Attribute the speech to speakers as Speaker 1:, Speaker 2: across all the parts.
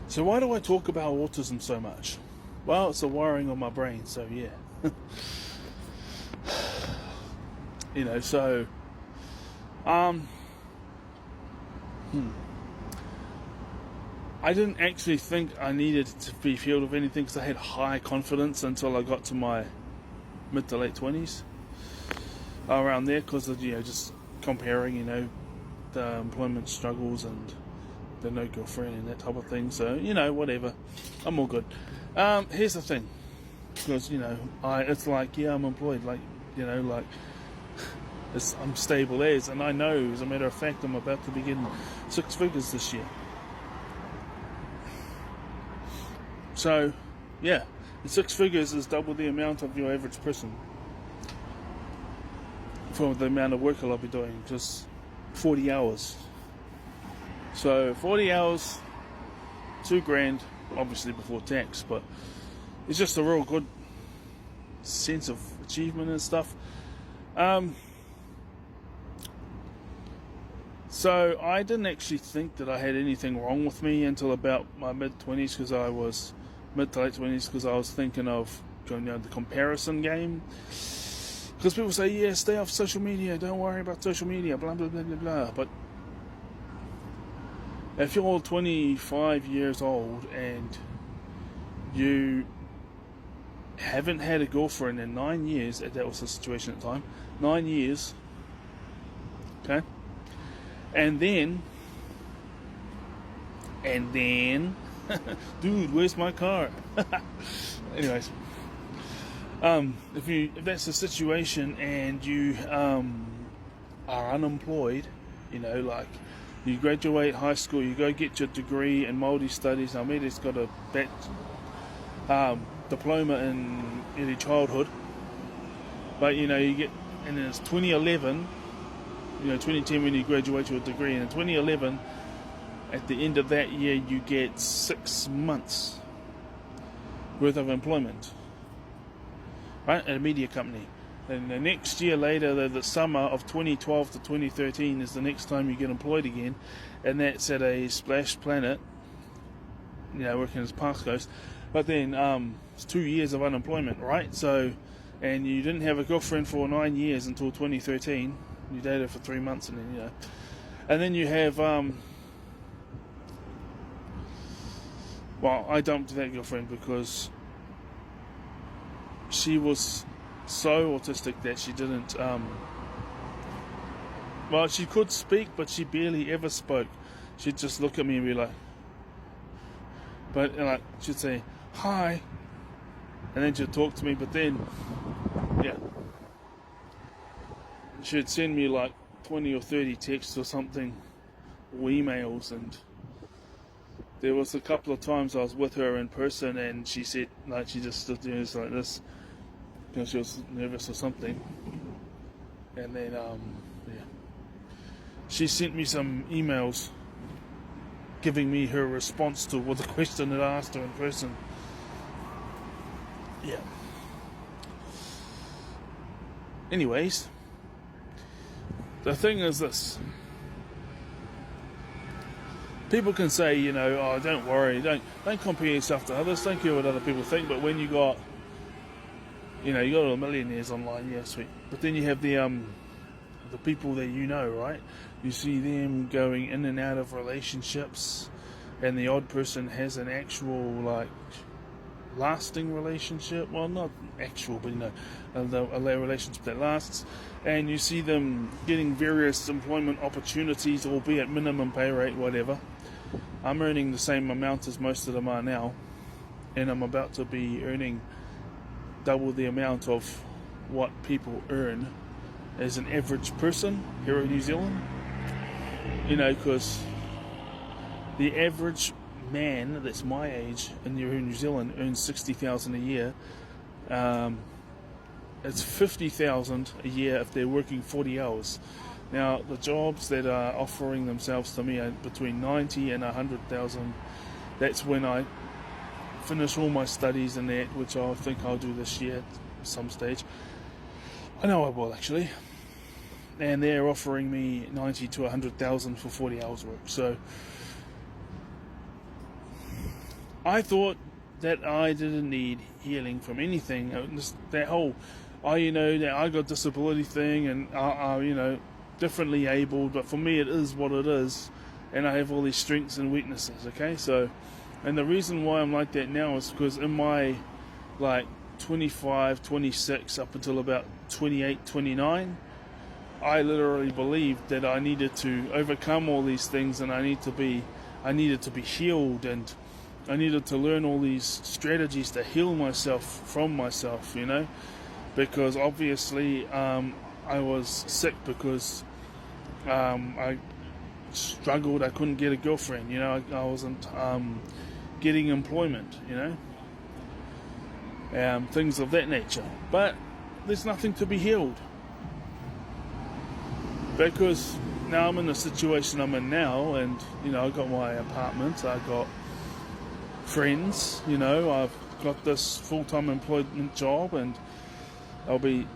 Speaker 1: So why do I talk about autism so much? Well, it's the wiring of my brain, so yeah. So I didn't actually think I needed to be healed of anything because I had high confidence until I got to my mid to late 20s, around there, because of just comparing the employment struggles and the no girlfriend and that type of thing. So whatever, I'm all good. Here's the thing, because it's like, I'm employed, I'm stable as, and I know, as a matter of fact, I'm about to begin 6 figures this year. So, yeah, and 6 figures is double the amount of your average person for the amount of work I'll be doing, just 40 hours. So 40 hours, $2,000, obviously before tax, but it's just a real good sense of achievement and stuff. So I didn't actually think that I had anything wrong with me until about my mid-20s, because I was mid to late 20s, because I was thinking of going down the comparison game. Because people say, yeah, stay off social media, don't worry about social media, blah, blah, blah, blah, blah. But if you're 25 years old and you haven't had a girlfriend in 9 years, that was the situation at the time, 9 years, okay? And then, dude, where's my car? Anyways, if that's the situation and you are unemployed, like you graduate high school, you go get your degree in multi-studies. I mean, it's got a diploma in early childhood, but you get, and then it's 2011. 2010 when you graduate your degree, and in 2011, at the end of that year, you get 6 months worth of employment, right, at a media company. And the next year later, the summer of 2012 to 2013 is the next time you get employed again, and that's at a Splash Planet, working as Park Coast. But then it's 2 years of unemployment, right? So, and you didn't have a girlfriend for 9 years until 2013. You dated for 3 months, and then and then you have well, I dumped that girlfriend because she was so autistic that she didn't well, she could speak, but she barely ever spoke. She'd just look at me and be like, she'd say hi, and then she'd talk to me, but then she'd send me like 20 or 30 texts or something, or emails, and there was a couple of times I was with her in person, and she said, she just stood there like this, because she was nervous or something, and then she sent me some emails giving me her response to what the question that I asked her in person. Anyways, the thing is this. People can say, oh, don't worry, don't compare yourself to others, don't care what other people think, but when you got, you got all the millionaires online, yeah, sweet. But then you have the people that right? You see them going in and out of relationships, and the odd person has an actual, lasting relationship. Well, not actual, but a relationship that lasts. And you see them getting various employment opportunities, albeit minimum pay rate, whatever. I'm earning the same amount as most of them are now, and I'm about to be earning double the amount of what people earn as an average person here in New Zealand. Because the average man that's my age in New Zealand earns $60,000 a year. It's $50,000 a year if they're working 40 hours. Now, the jobs that are offering themselves to me are between 90 and 100,000. That's when I finish all my studies and that, which I think I'll do this year at some stage. I know I will, actually. And they're offering me 90 to 100,000 for 40 hours work. So I thought that I didn't need healing from anything. That whole, that I got disability thing, and differently abled, but for me it is what it is, and I have all these strengths and weaknesses. Okay, so, and the reason why I'm like that now is because in my 25, 26 up until about 28, 29, I literally believed that I needed to overcome all these things, and I needed to be healed, and I needed to learn all these strategies to heal myself from myself, because obviously I was sick because I struggled. I couldn't get a girlfriend, I wasn't getting employment, things of that nature. But there's nothing to be healed, because now I'm in the situation I'm in now, and I got my apartment, I got friends, I've got this full-time employment job, and I'll be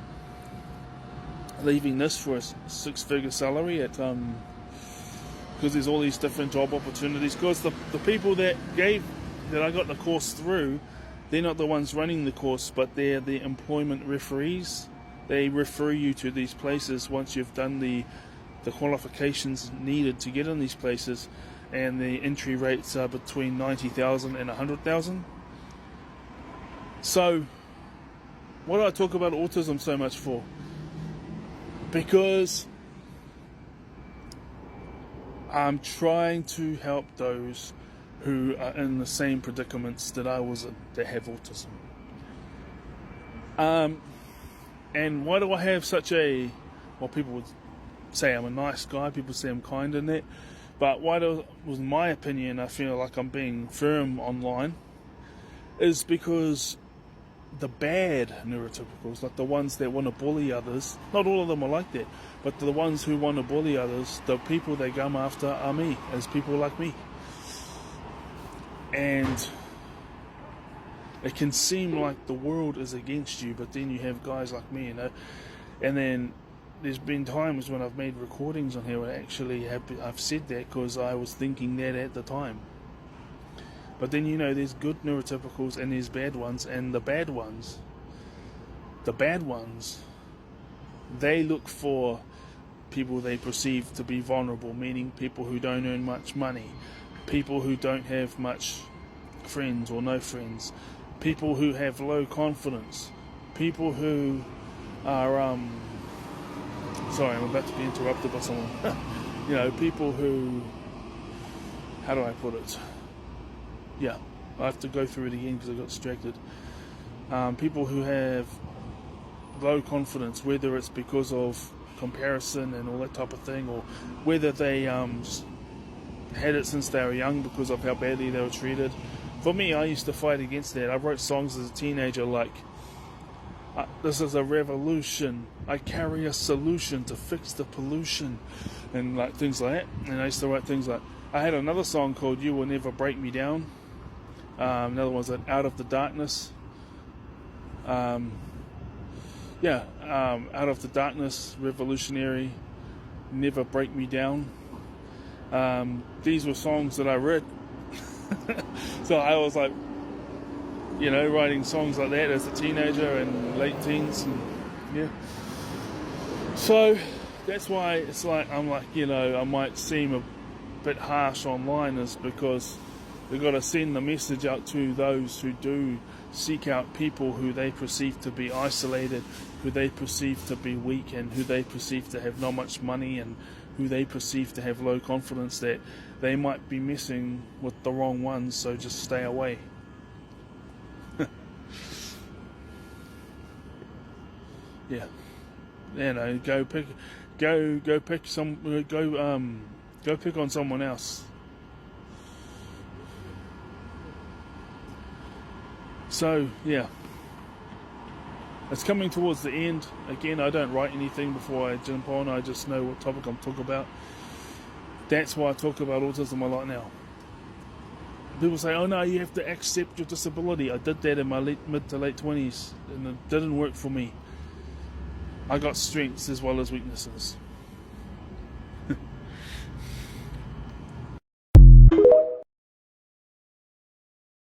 Speaker 1: leaving this for a six-figure salary at because there's all these different job opportunities. Because the people that I got the course through, they're not the ones running the course, but they're the employment referees. They refer you to these places once you've done the qualifications needed to get in these places, and the entry rates are between 90,000 and 100,000. So, what do I talk about autism so much for? Because I'm trying to help those who are in the same predicaments that I was in, that have autism. And why do I have such a... Well, people would say I'm a nice guy, people say I'm kind in that, but was my opinion, I feel like I'm being firm online, is because the bad neurotypicals, like the ones that want to bully others, not all of them are like that, but the ones who want to bully others, the people they come after are me, as people like me. And it can seem like the world is against you, but then you have guys like me, and then there's been times when I've made recordings on here where I've said that because I was thinking that at the time. But then there's good neurotypicals and there's bad ones, and the bad ones, they look for people they perceive to be vulnerable, meaning people who don't earn much money, people who don't have much friends or no friends, people who have low confidence, people who are sorry, I'm about to be interrupted by someone. People who, how do I put it? Yeah, I have to go through it again because I got distracted. People who have low confidence, whether it's because of comparison and all that type of thing, or whether they had it since they were young because of how badly they were treated. For me, I used to fight against that. I wrote songs as a teenager like, this is a revolution, I carry a solution to fix the pollution, and things like that. And I used to write things like, I had another song called You Will Never Break Me Down. Another one's like Out of the Darkness. Out of the Darkness, Revolutionary, Never Break Me Down. These were songs that I read. So I was like, writing songs like that as a teenager and late teens, and yeah. So that's why it's like I might seem a bit harsh online, is because we've got to send the message out to those who do seek out people who they perceive to be isolated, who they perceive to be weak, and who they perceive to have not much money, and who they perceive to have low confidence, that they might be messing with the wrong ones, so just stay away. Yeah, go pick on someone else. So yeah, it's coming towards the end. Again, I don't write anything before I jump on. I just know what topic I'm talking about. That's why I talk about autism a lot now. People say, oh no, you have to accept your disability. I did that in my mid to late 20s, and it didn't work for me. I got strengths as well as weaknesses.